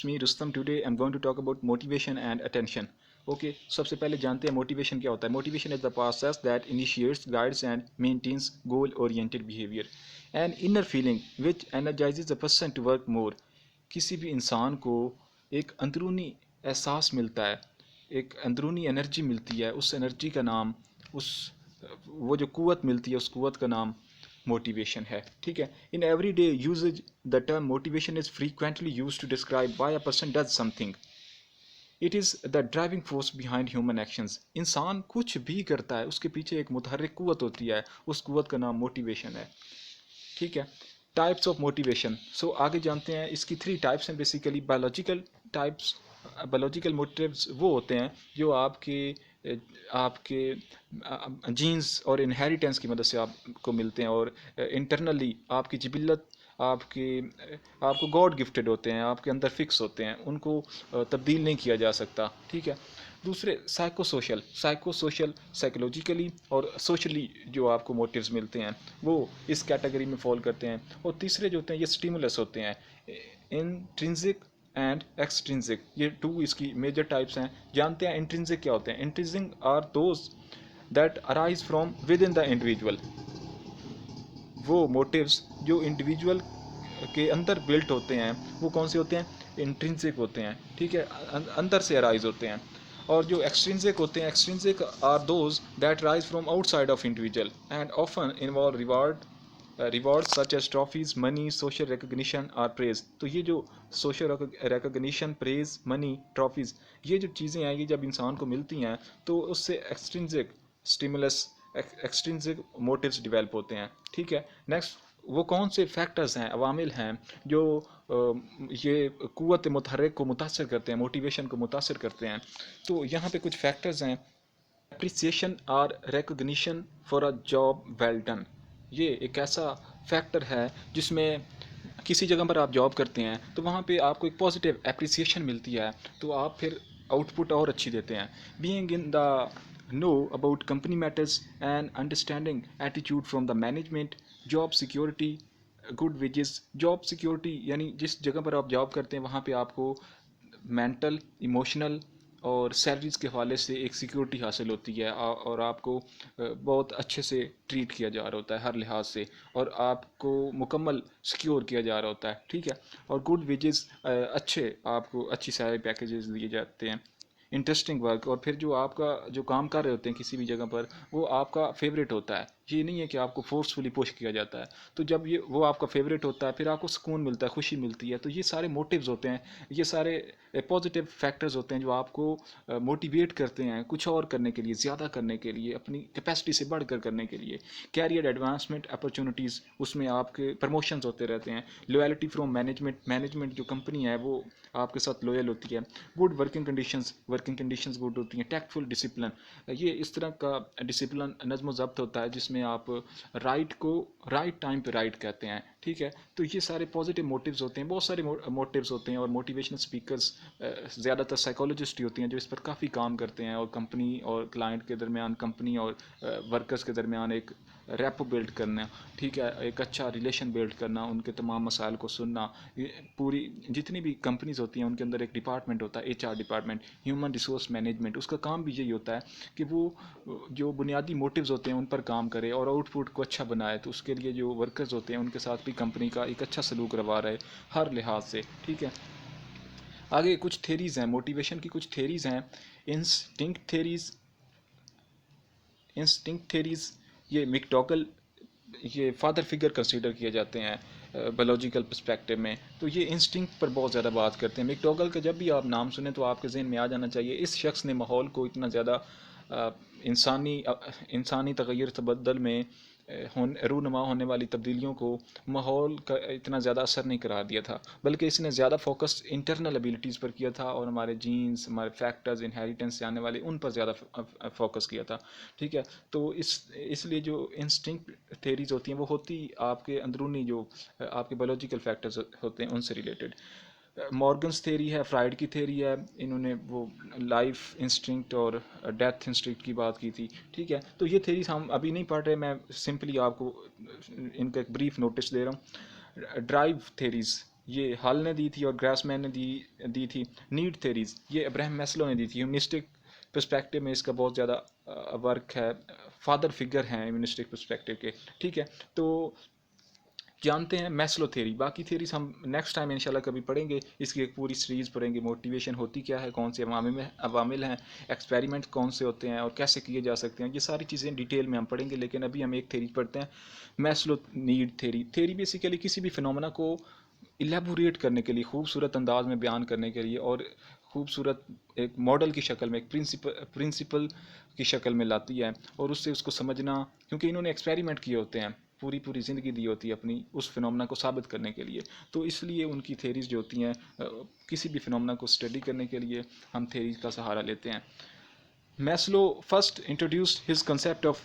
me Rustam. Today I'm going to talk about motivation and attention. Okay, سب سے پہلے جانتے ہیں motivation کیا ہوتا ہے. Motivation is the process that initiates, guides and maintains goal-oriented behavior. An inner feeling which energizes a person to work more. کسی بھی انسان کو ایک اندرونی احساس ملتا ہے, ایک اندرونی انرجی ملتی ہے, اس انرجی کا نام, وہ جو قوت ملتی ہے اس قوت کا نام موٹیویشن ہے. ٹھیک ہے. In everyday usage the term motivation is frequently used to describe why a person does something. It is the driving force behind human actions. انسان کچھ بھی کرتا ہے اس کے پیچھے ایک متحرک قوت ہوتی ہے, اس قوت کا نام موٹیویشن ہے. ٹھیک ہے. Types of motivation. سو آگے جانتے ہیں اس کی 3 ٹائپس ہیں basically. Biological types. Biological motives وہ ہوتے ہیں جو آپ کے جینز اور انہیریٹنس کی مدد سے آپ کو ملتے ہیں, اور انٹرنلی آپ کی جبلت, آپ کو گاڈ گفٹڈ ہوتے ہیں, آپ کے اندر فکس ہوتے ہیں, ان کو تبدیل نہیں کیا جا سکتا. ٹھیک ہے. دوسرے سائیکو سوشل سائیکولوجیکلی اور سوشلی جو آپ کو موٹیوز ملتے ہیں وہ اس کیٹیگری میں فال کرتے ہیں. اور تیسرے جو ہوتے ہیں یہ سٹیمولس ہوتے ہیں, انٹرنزک اینڈ ایکسٹرنزک. یہ 2 اس کی میجر ٹائپس ہیں. جانتے ہیں انٹرنزک کیا ہوتے ہیں. Intrinsic are those that arise from within the individual. وہ موٹیوز جو انڈیویجول کے اندر بلٹ ہوتے ہیں وہ کون سے ہوتے ہیں, انٹرنزک ہوتے ہیں. ٹھیک ہے. اندر سے ارائز ہوتے ہیں. اور جو ایکسٹرنزک ہوتے ہیں, extrinsic are those that rise from outside of individual and often involve reward such as trophies, money, social recognition اور پریز. تو یہ جو social recognition, praise, money, trophies, یہ جو چیزیں ہیں یہ جب انسان کو ملتی ہیں تو اس سے extrinsic stimulus, extrinsic motives develop ہوتے ہیں. ٹھیک ہے. نیکسٹ, وہ کون سے فیکٹرز ہیں, عوامل ہیں جو یہ قوت متحرک کو متاثر کرتے ہیں, موٹیویشن کو متاثر کرتے ہیں. تو یہاں پہ کچھ فیکٹرز ہیں. اپریسیشن اور recognition for a job well done. یہ ایک ایسا فیکٹر ہے جس میں کسی جگہ پر آپ جاب کرتے ہیں تو وہاں پہ آپ کو ایک پازیٹیو اپریسیشن ملتی ہے تو آپ پھر آؤٹ پٹ اور اچھی دیتے ہیں. Being in the know about company matters and understanding attitude from the management, job security, good wages. Job security یعنی جس جگہ پر آپ جاب کرتے ہیں وہاں پہ آپ کو مینٹل, ایموشنل اور سیلریز کے حوالے سے ایک سیکیورٹی حاصل ہوتی ہے, اور آپ کو بہت اچھے سے ٹریٹ کیا جا رہا ہوتا ہے ہر لحاظ سے, اور آپ کو مکمل سیکیور کیا جا رہا ہوتا ہے. ٹھیک ہے. اور گڈ ویجز, اچھے, آپ کو اچھی سیلری پیکیجز دیے جاتے ہیں. انٹرسٹنگ ورک, اور پھر جو آپ کا جو کام کر رہے ہوتے ہیں کسی بھی جگہ پر وہ آپ کا فیوریٹ ہوتا ہے. یہ نہیں ہے کہ آپ کو فورسفلی پش کیا جاتا ہے. تو جب وہ آپ کا فیوریٹ ہوتا ہے پھر آپ کو سکون ملتا ہے, خوشی ملتی ہے. تو یہ سارے موٹیوز ہوتے ہیں, یہ سارے پازیٹیو فیکٹرز ہوتے ہیں جو آپ کو موٹیویٹ کرتے ہیں کچھ اور کرنے کے لیے, زیادہ کرنے کے لیے, اپنی کیپیسٹی سے بڑھ کر کرنے کے لیے. کیریئر ایڈوانسمنٹ اپرچونیٹیز, اس میں آپ کے پروموشنز ہوتے رہتے ہیں. لویلٹی فرام مینجمنٹ جو کمپنی ہے وہ آپ کے ساتھ لویل ہوتی ہے. گڈ ورکنگ کنڈیشنز گڈ ہوتی ہیں. ٹیکٹفل ڈسپلن, یہ اس طرح کا ڈسپلن, نظم و ضبط ہوتا ہے جس میں آپ رائٹ کو رائٹ ٹائم پہ رائٹ کہتے ہیں. ٹھیک ہے. تو یہ سارے پازیٹیو موٹیوز ہوتے ہیں. بہت سارے موٹیوز ہوتے ہیں, اور موٹیویشنل اسپیکرز زیادہ تر سائیکالوجسٹ ہی ہوتی ہیں جو اس پر کافی کام کرتے ہیں, اور کمپنی اور کلائنٹ کے درمیان, کمپنی اور ورکرز کے درمیان ایک ریپو بلڈ کرنا. ٹھیک ہے. ایک اچھا ریلیشن بلڈ کرنا, ان کے تمام مسائل کو سننا. پوری جتنی بھی کمپنیز ہوتی ہیں ان کے اندر ایک ڈپارٹمنٹ ہوتا ہے, HR department, human resource management. اس کا کام بھی یہی ہوتا ہے کہ وہ جو بنیادی موٹیوز ہوتے ہیں ان پر کام کرے اور آؤٹ پٹ کو اچھا بنائے. تو اس کے لیے جو ورکرز ہوتے ہیں ان کے ساتھ بھی کمپنی کا ایک اچھا سلوک روا رہے ہر لحاظ سے. ٹھیک ہے. آگے کچھ تھیریز ہیں, موٹیویشن کی کچھ تھیریز ہیں. انسٹنکٹ تھیریز, یہ مکڈوگل, یہ فادر فگر کنسیڈر کیے جاتے ہیں بایولوجیکل پرسپیکٹو میں. تو یہ انسٹنکٹ پر بہت زیادہ بات کرتے ہیں. مکڈوگل کا جب بھی آپ نام سنیں تو آپ کے ذہن میں آ جانا چاہیے اس شخص نے ماحول کو اتنا زیادہ انسانی تغیر تبدل میں رونما ہونے والی تبدیلیوں کو ماحول کا اتنا زیادہ اثر نہیں قرار دیا تھا, بلکہ اس نے زیادہ فوکس انٹرنل ایبیلٹیز پر کیا تھا, اور ہمارے جینز, ہمارے فیکٹرز, انہیریٹنس سے آنے والے, ان پر زیادہ فوکس کیا تھا. ٹھیک ہے. تو اس لیے جو انسٹنکٹ تھیریز ہوتی ہیں وہ ہوتی آپ کے اندرونی جو آپ کے بایولوجیکل فیکٹرز ہوتے ہیں ان سے ریلیٹڈ. مورگنز تھیری ہے, فرائڈ کی تھیری ہے, انہوں نے وہ لائف انسٹنکٹ اور ڈیتھ انسٹنکٹ کی بات کی تھی. ٹھیک ہے. تو یہ تھیریز ہم ابھی نہیں پڑھ رہے, میں سمپلی آپ کو ان کا ایک بریف نوٹس دے رہا ہوں. ڈرائیو تھیریز, یہ ہال نے دی تھی اور گراس مین نے دی تھی. نیڈ تھیریز یہ ابراہم میسلو نے دی تھی. ہیومنسٹک پرسپیکٹو میں اس کا بہت زیادہ ورک ہے, فادر فگر ہیں ہیومنسٹک پرسپیکٹو کے, ٹھیک ہے. تو جانتے ہیں میسلو تھیری, باقی تھیریز ہم نیکسٹ ٹائم انشاءاللہ کبھی پڑھیں گے, اس کی ایک پوری سیریز پڑھیں گے. موٹیویشن ہوتی کیا ہے, کون سے عوامل ہیں, ایکسپیریمنٹ کون سے ہوتے ہیں اور کیسے کیے جا سکتے ہیں, یہ ساری چیزیں ڈیٹیل میں ہم پڑھیں گے. لیکن ابھی ہم ایک تھیری پڑھتے ہیں, Maslow need theory. Theory basically کسی بھی فنومنا کو ایلیبوریٹ کرنے کے لیے, خوبصورت انداز میں بیان کرنے کے لیے اور خوبصورت ایک ماڈل کی شکل میں, ایک پرنسپل کی شکل میں لاتی ہے, اور اس سے اس کو سمجھنا, کیونکہ انہوں نے ایکسپیریمنٹ کیے ہوتے ہیں, پوری زندگی دی ہوتی ہے اپنی اس فنومنا کو ثابت کرنے کے لیے. تو اس لیے ان کی تھیریز جو ہوتی ہیں, کسی بھی فنومنا کو اسٹڈی کرنے کے لیے ہم تھیریز کا سہارا لیتے ہیں. Maslow first introduced his concept of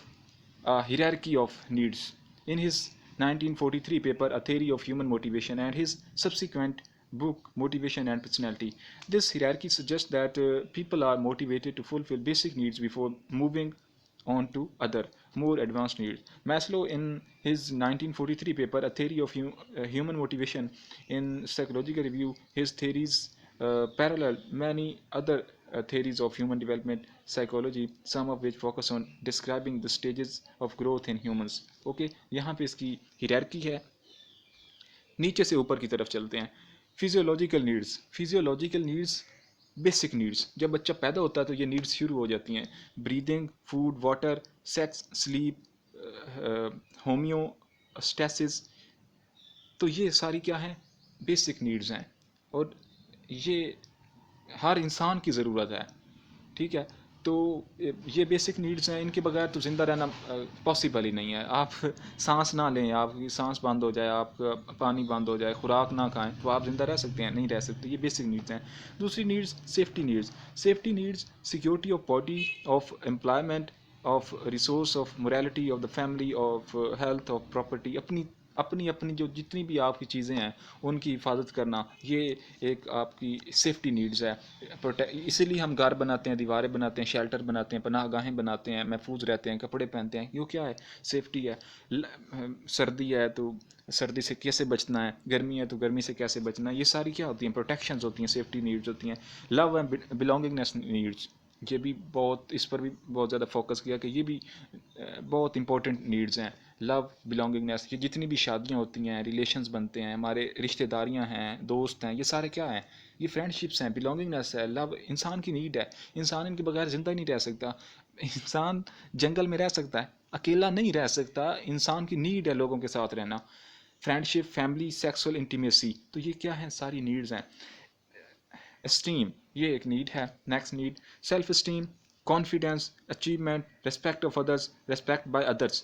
a hierarchy of needs in his 1943 paper A Theory of Human Motivation and his subsequent book Motivation and Personality. This hierarchy suggests that people are motivated to fulfill basic needs before moving on to other, more advanced needs. Maslow, in his 1943 paper A Theory of Human Motivation, in Psychological Review, his theories parallel many other theories of human development psychology, some of which focus on describing the stages of growth in humans. Okay, یہاں پہ اس کی hierarchy ہے. نیچے سے اوپر کی طرف چلتے ہیں. Physiological needs, basic needs. جب بچہ پیدا ہوتا ہے تو یہ نیڈس شروع ہو جاتی ہیں. Breathing, food, water, sex, sleep, homeostasis. تو یہ ساری کیا ہیں, بیسک نیڈز ہیں, اور یہ ہر انسان کی ضرورت ہے, ٹھیک ہے. تو یہ بیسک نیڈز ہیں, ان کے بغیر تو زندہ رہنا پاسبل ہی نہیں ہے. آپ سانس نہ لیں, آپ کی سانس بند ہو جائے, آپ کا پانی بند ہو جائے, خوراک نہ کھائیں, تو آپ زندہ رہ سکتے ہیں؟ نہیں رہ سکتے. یہ بیسک نیڈز ہیں. دوسری needs safety needs, security of body, of employment, of resource, of morality, of the family, of health, of property. اپنی جو جتنی بھی آپ کی چیزیں ہیں ان کی حفاظت کرنا, یہ ایک آپ کی سیفٹی نیڈز ہے. اسی لیے ہم گھر بناتے ہیں, دیواریں بناتے ہیں, شیلٹر بناتے ہیں, پناہ گاہیں بناتے ہیں, محفوظ رہتے ہیں, کپڑے پہنتے ہیں. یہ کیا ہے, سیفٹی ہے. سردی ہے تو سردی سے کیسے بچنا ہے, گرمی ہے تو گرمی سے کیسے بچنا ہے, یہ ساری کیا ہوتی ہیں, پروٹیکشنز ہوتی ہیں, سیفٹی نیڈز ہوتی ہیں. لو اینڈ بلانگنگنیس نیڈز, یہ بھی بہت, اس پر بھی بہت زیادہ فوکس کیا کہ یہ بھی بہت امپورٹنٹ نیڈز ہیں. لو, بلانگنگنیس, یہ جتنی بھی شادیاں ہوتی ہیں, ریلیشنز بنتے ہیں, ہمارے رشتہ داریاں ہیں, دوست ہیں, یہ سارے کیا ہیں, یہ فرینڈ شپس ہیں. بلانگنگنیس ہے, لو انسان کی نیڈ ہے. انسان ان کے بغیر زندہ نہیں رہ سکتا. انسان جنگل میں رہ سکتا ہے, اکیلا نہیں رہ سکتا. انسان کی نیڈ ہے لوگوں کے ساتھ رہنا. فرینڈ شپ, فیملی, سیکسول انٹیمیسی, تو یہ کیا ہیں, ساری نیڈز ہیں. اسٹیم, یہ ایک نیڈ ہے. Next need self esteem, confidence, achievement, respect of others, respect by others,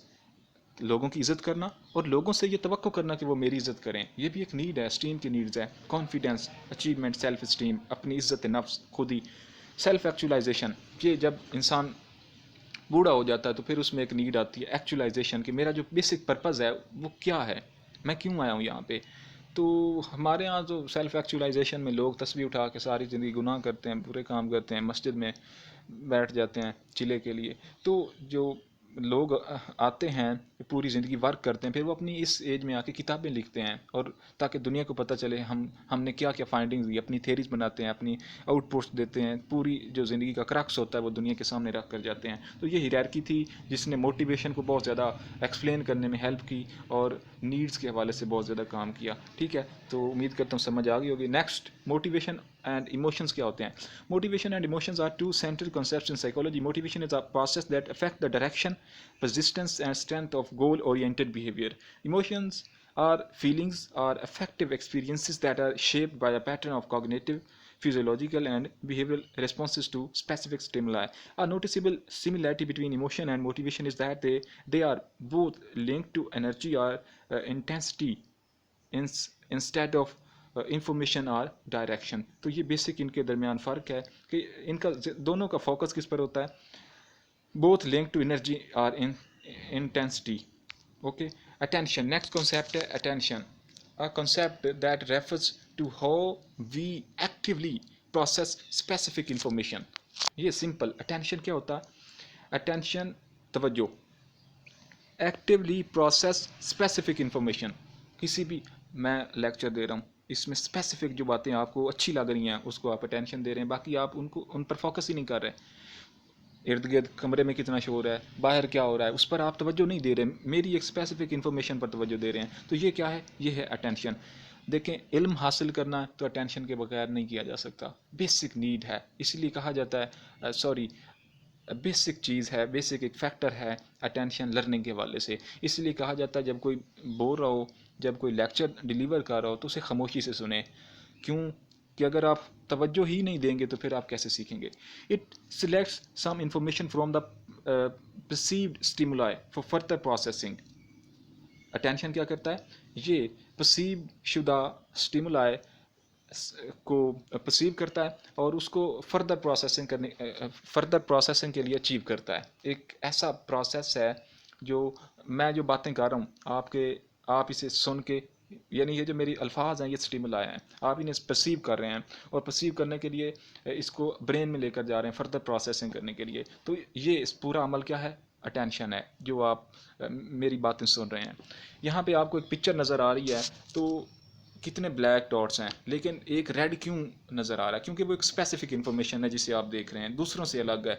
لوگوں کی عزت کرنا اور لوگوں سے یہ توقع کرنا کہ وہ میری عزت کریں, یہ بھی ایک نیڈ ہے. اسٹیم کی نیڈز ہے. کانفیڈینس, اچیومنٹ, سیلف اسٹیم, اپنی عزت نفس, خود ہی. سیلف ایکچولائزیشن, یہ جب انسان بوڑھا ہو جاتا ہے تو پھر اس میں ایک نیڈ آتی ہے ایکچولائزیشن, کہ میرا جو بیسک پرپز ہے وہ کیا ہے, میں کیوں آیا ہوں یہاں پہ. تو ہمارے ہاں جو سیلف ایکچولائزیشن میں لوگ تسبیح اٹھا کے ساری زندگی گناہ کرتے ہیں, برے کام کرتے ہیں, مسجد میں بیٹھ جاتے ہیں چلے کے لیے. تو جو لوگ آتے ہیں پوری زندگی ورک کرتے ہیں, پھر وہ اپنی اس ایج میں آ کے کتابیں لکھتے ہیں, اور تاکہ دنیا کو پتہ چلے ہم نے کیا کیا فائنڈنگز دی, اپنی تھیریز بناتے ہیں, اپنی آؤٹ پٹس دیتے ہیں, پوری جو زندگی کا کرکس ہوتا ہے وہ دنیا کے سامنے رکھ کر جاتے ہیں. تو یہ ہیرارکی تھی جس نے موٹیویشن کو بہت زیادہ ایکسپلین کرنے میں ہیلپ کی اور نیڈز کے حوالے سے بہت زیادہ کام کیا, ٹھیک ہے. تو امید کرتا ہوں سمجھ آ گئی ہوگی. نیکسٹ, موٹیویشن اینڈ ایموشنز کیا ہوتے ہیں. Motivation and emotions are two central concepts in psychology. Motivation is a process that affect the direction, persistence and strength of goal-oriented behavior. Emotions are feelings or affective experiences that are shaped by a pattern of cognitive, physiological and behavioral responses to specific stimuli. A noticeable similarity between emotion and motivation is that they are both linked to energy or intensity instead of information اور direction. تو یہ basic ان کے درمیان فرق ہے کہ ان کا دونوں کا فوکس کس پر ہوتا ہے. both linked to energy or intensity. Okay, attention, next concept ہے attention, a concept that refers to how we actively process specific information. یہ simple. attention کیا ہوتا ہے, attention توجہ, actively process specific information. کسی بھی, میں لیکچر دے رہا ہوں, اس میں اسپیسیفک جو باتیں آپ کو اچھی لگ رہی ہیں اس کو آپ اٹینشن دے رہے ہیں, باقی آپ ان پر فوکس ہی نہیں کر رہے. ارد گرد کمرے میں کتنا شور ہے, باہر کیا ہو رہا ہے, اس پر آپ توجہ نہیں دے رہے, میری ایک اسپیسیفک انفارمیشن پر توجہ دے رہے ہیں. تو یہ کیا ہے, یہ ہے اٹینشن. دیکھیں, علم حاصل کرنا تو اٹینشن کے بغیر نہیں کیا جا سکتا, بیسک نیڈ ہے, اس لیے کہا جاتا ہے بیسک چیز ہے, بیسک ایک فیکٹر ہے اٹینشن لرننگ کے حوالے سے. اس لیے کہا جاتا ہے جب کوئی بول رہا ہو, جب کوئی لیکچر ڈیلیور کر رہا ہو تو اسے خاموشی سے سنیں. کیوں کہ اگر آپ توجہ ہی نہیں دیں گے تو پھر آپ کیسے سیکھیں گے. It selects some information from the perceived stimuli for further processing. Attention کیا کرتا ہے, یہ پرسیو شدہ اسٹیمولائی کو پرسیو کرتا ہے اور اس کو فردر پروسیسنگ کے لیے اچیو کرتا ہے. ایک ایسا پروسیس ہے جو میں جو باتیں کر رہا ہوں آپ اسے سن کے, یعنی یہ جو میری الفاظ ہیں یہ اسٹیمولائی ہیں, آپ انہیں پرسیو کر رہے ہیں اور پرسیو کرنے کے لیے اس کو برین میں لے کر جا رہے ہیں فردر پروسیسنگ کرنے کے لیے. تو یہ اس پورا عمل کیا ہے, اٹینشن ہے, جو آپ میری باتیں سن رہے ہیں. یہاں پہ آپ کو ایک پکچر نظر آ رہی ہے, تو کتنے بلیک ڈاٹس ہیں لیکن ایک ریڈ کیوں نظر آ رہا ہے, کیونکہ وہ ایک اسپیسیفک انفارمیشن ہے جسے آپ دیکھ رہے ہیں, دوسروں سے الگ ہے.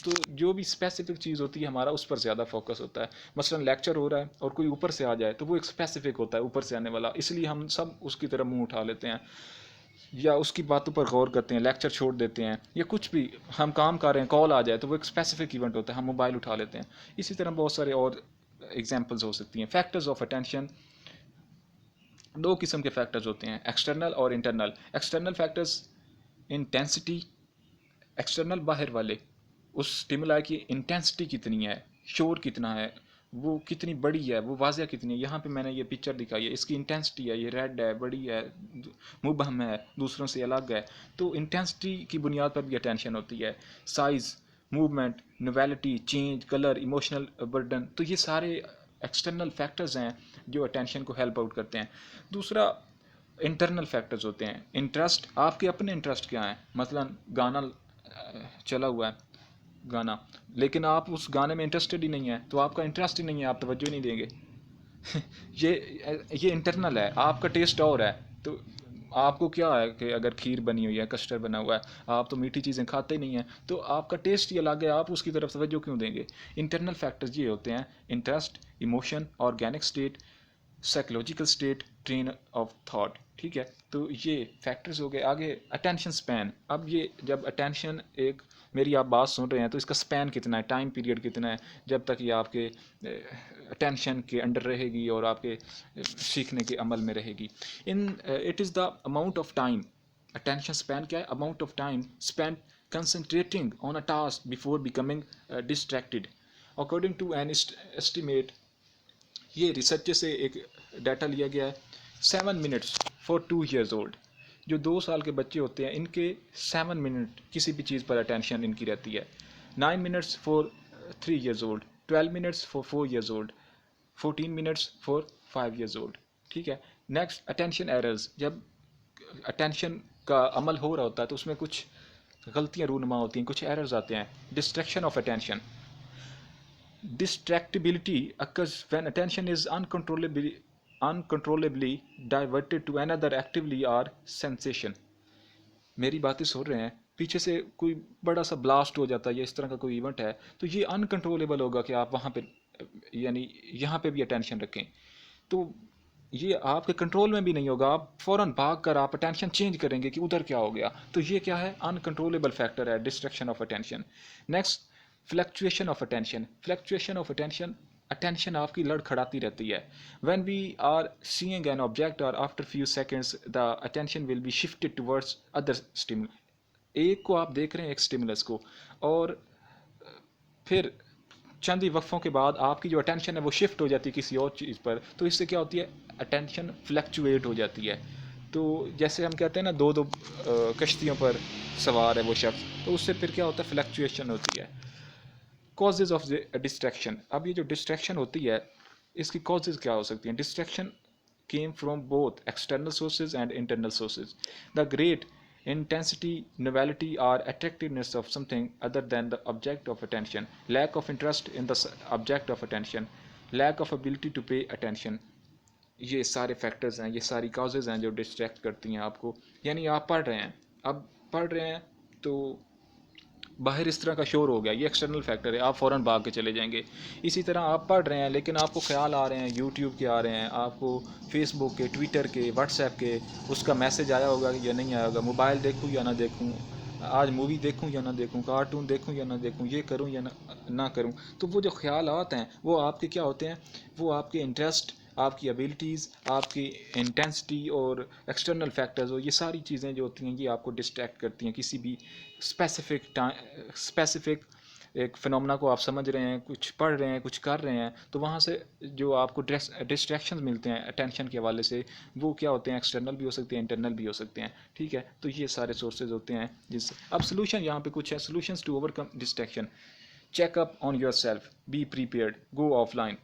تو جو بھی اسپیسیفک چیز ہوتی ہے ہمارا اس پر زیادہ فوکس ہوتا ہے. مثلا لیکچر ہو رہا ہے اور کوئی اوپر سے آ جائے تو وہ ایک اسپیسیفک ہوتا ہے اوپر سے آنے والا, اس لیے ہم سب اس کی طرف منہ اٹھا لیتے ہیں یا اس کی باتوں پر غور کرتے ہیں, لیکچر چھوڑ دیتے ہیں, یا کچھ بھی ہم کام کر رہے ہیں کال آ جائے تو وہ ایک اسپیسیفک ایونٹ ہوتا ہے, ہم موبائل اٹھا لیتے ہیں. اسی طرح بہت سارے اور ایگزامپلز ہو سکتی ہیں. فیکٹرز آف اٹینشن, دو قسم کے فیکٹرز ہوتے ہیں, ایکسٹرنل اور internal. External factors intensity, external باہر والے, اس اسٹیمولائی کی انٹینسٹی کتنی ہے, شور کتنا ہے, وہ کتنی بڑی ہے, وہ واضح کتنی ہے. یہاں پہ میں نے یہ پکچر دکھائی ہے, اس کی انٹینسٹی ہے, یہ ریڈ ہے, بڑی ہے, مبہم ہے, دوسروں سے الگ ہے. تو انٹینسٹی کی بنیاد پر بھی اٹینشن ہوتی ہے. Size, movement, novelty, change, colour, emotional burden, تو یہ سارے ایکسٹرنل فیکٹرز ہیں جو اٹینشن کو ہیلپ آؤٹ کرتے ہیں. دوسرا انٹرنل فیکٹرز ہوتے ہیں. انٹرسٹ, آپ کے اپنے انٹرسٹ کیا ہیں, مثلا گانا چلا ہوا ہے گانا, لیکن آپ اس گانے میں انٹرسٹڈ ہی نہیں ہیں, تو آپ کا انٹرسٹ ہی نہیں ہے, آپ توجہ نہیں دیں گے. یہ انٹرنل ہے, آپ کا ٹیسٹ اور ہے. تو آپ کو کیا ہے کہ اگر کھیر بنی ہوئی ہے, کسٹرڈ بنا ہوا ہے, آپ تو میٹھی چیزیں کھاتے ہی نہیں ہیں, تو آپ کا ٹیسٹ ہی الگ ہے, آپ اس کی طرف توجہ کیوں دیں گے. انٹرنل فیکٹرز یہ ہوتے ہیں, interest, emotion, organic state, psychological state, train of thought. ٹھیک ہے, تو یہ فیکٹرز ہو گئے. آگے اٹینشن سپین. اب یہ جب اٹینشن ایک میری آپ بات سن رہے ہیں تو اس کا سپین کتنا ہے, ٹائم پیریڈ کتنا ہے جب تک یہ آپ کے اٹینشن کے انڈر رہے گی اور آپ کے سیکھنے کے عمل میں رہے گی. It is the amount of time. Attention span کیا ہے, amount of time spend concentrating on a task before becoming distracted according to an estimate. یہ ریسرچ سے ایک ڈیٹا لیا گیا ہے. 7 منٹس فار 2 years old, جو 2 سال کے بچے ہوتے ہیں ان کے 7 منٹ کسی بھی چیز پر اٹینشن ان کی رہتی ہے. 9 minutes for 3 years old, 12 minutes for 4 years old, 14 minutes for 5 years old. ٹھیک ہے. Next attention errors. جب اٹینشن کا عمل ہو رہا ہوتا ہے تو اس میں کچھ غلطیاں رونما ہوتی ہیں, کچھ ایررز آتے ہیں. Distraction of attention. Distractibility occurs when attention is uncontrollably diverted to another activity or sensation. میری باتیں سن رہے ہیں, پیچھے سے کوئی بڑا سا بلاسٹ ہو جاتا ہے یا اس طرح کا کوئی ایونٹ ہے, تو یہ انکنٹرولیبل ہوگا کہ آپ وہاں پہ یعنی یہاں پہ بھی اٹینشن رکھیں, تو یہ آپ کے کنٹرول میں بھی نہیں ہوگا. آپ فوراً بھاگ کر آپ اٹینشن چینج کریں گے کہ ادھر کیا ہو گیا. تو یہ کیا ہے, انکنٹرولیبل فیکٹر ہے, distraction of attention. Next fluctuation of attention. Fluctuation of attention, attention آپ کی لڑکھڑاتی رہتی ہے. When we are seeing an object اور after few seconds the attention will be shifted towards other stimulus. ایک کو آپ دیکھ رہے ہیں, ایک اسٹیمولس کو, اور پھر چند ہی وقفوں کے بعد آپ کی جو اٹینشن ہے وہ شفٹ ہو جاتی ہے کسی اور چیز پر. تو اس سے کیا ہوتی ہے, اٹینشن فلیکچویٹ ہو جاتی ہے. تو جیسے ہم کہتے ہیں نا دو کشتیوں پر سوار ہے وہ شخص, تو اس سے پھر کیا ہوتا ہے, فلیکچویشن ہوتی ہے. Causes of distraction. اب یہ جو ڈسٹریکشن ہوتی ہے اس کی کازز کیا ہو سکتی ہیں. Distraction came from both external sources and internal sources. The great intensity, novelty, or attractiveness of something other than the object of attention, lack of interest in the object of attention, lack of ability to pay attention. یہ سارے factors ہیں، یہ ساری causes ہیں جو distract کرتی ہیں آپ کو. یعنی آپ پڑھ رہے ہیں، اب پڑھ رہے ہیں تو باہر اس طرح کا شور ہو گیا، یہ ایکسٹرنل فیکٹر ہے، آپ فوراً بھاگ کے چلے جائیں گے. اسی طرح آپ پڑھ رہے ہیں لیکن آپ کو خیال آ رہے ہیں یوٹیوب کے، آ رہے ہیں آپ کو فیس بک کے، ٹویٹر کے، واٹس ایپ کے، اس کا میسج آیا ہوگا یا نہیں آیا ہوگا، موبائل دیکھوں یا نہ دیکھوں، آج مووی دیکھوں یا نہ دیکھوں، کارٹون دیکھوں یا نہ دیکھوں، یہ کروں یا نہ کروں. تو وہ جو خیالات ہیں وہ آپ کے کیا ہوتے ہیں، وہ آپ کے انٹرسٹ، آپ کی ایبلٹیز، آپ کی انٹینسٹی اور ایکسٹرنل فیکٹرز، اور یہ ساری چیزیں جو ہوتی ہیں یہ آپ کو ڈسٹریکٹ کرتی ہیں کسی بھی اسپیسیفک ایک فنومنا کو آپ سمجھ رہے ہیں، کچھ پڑھ رہے ہیں، کچھ کر رہے ہیں، تو وہاں سے جو آپ کو ڈسٹریکشنز ملتے ہیں اٹینشن کے حوالے سے، وہ کیا ہوتے ہیں، ایکسٹرنل بھی ہو سکتے ہیں، انٹرنل بھی ہو سکتے ہیں. ٹھیک ہے، تو یہ سارے سورسز ہوتے ہیں جس سے اب سولوشن یہاں پہ کچھ ہے. Solutions to overcome distraction: check up on yourself, be prepared, go offline.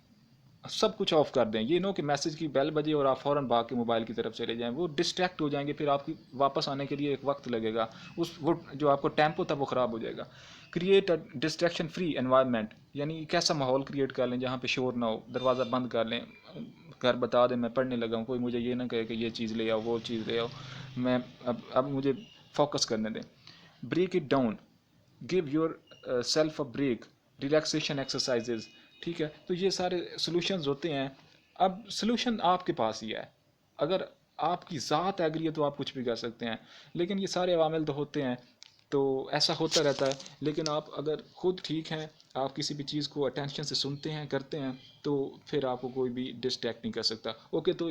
سب کچھ آف کر دیں. یہ نو کہ میسج کی بیل بجے اور آپ فوراً بھاگ کے موبائل کی طرف چلے جائیں، وہ ڈسٹریکٹ ہو جائیں گے، پھر آپ کی واپس آنے کے لیے ایک وقت لگے گا، وہ جو آپ کو ٹیمپو تھا وہ خراب ہو جائے گا. Create a distraction free environment, یعنی ایک ایسا ماحول کریٹ کر لیں جہاں پہ شور نہ ہو، دروازہ بند کر لیں، گھر بتا دیں میں پڑھنے لگا ہوں، کوئی مجھے یہ نہ کہے کہ یہ چیز لے آؤ، وہ چیز لے آؤ، میں اب مجھے فوکس کرنے دیں. Break it down, give your self a break, relaxation exercises. ٹھیک ہے، تو یہ سارے سولوشنز ہوتے ہیں. اب سولوشن آپ کے پاس ہی ہے، اگر آپ کی ذات ایگری ہے تو آپ کچھ بھی کر سکتے ہیں، لیکن یہ سارے عوامل تو ہوتے ہیں، تو ایسا ہوتا رہتا ہے. لیکن آپ اگر خود ٹھیک ہیں، آپ کسی بھی چیز کو اٹینشن سے سنتے ہیں، کرتے ہیں، تو پھر آپ کو کوئی بھی ڈسٹریکٹ نہیں کر سکتا. اوکے، تو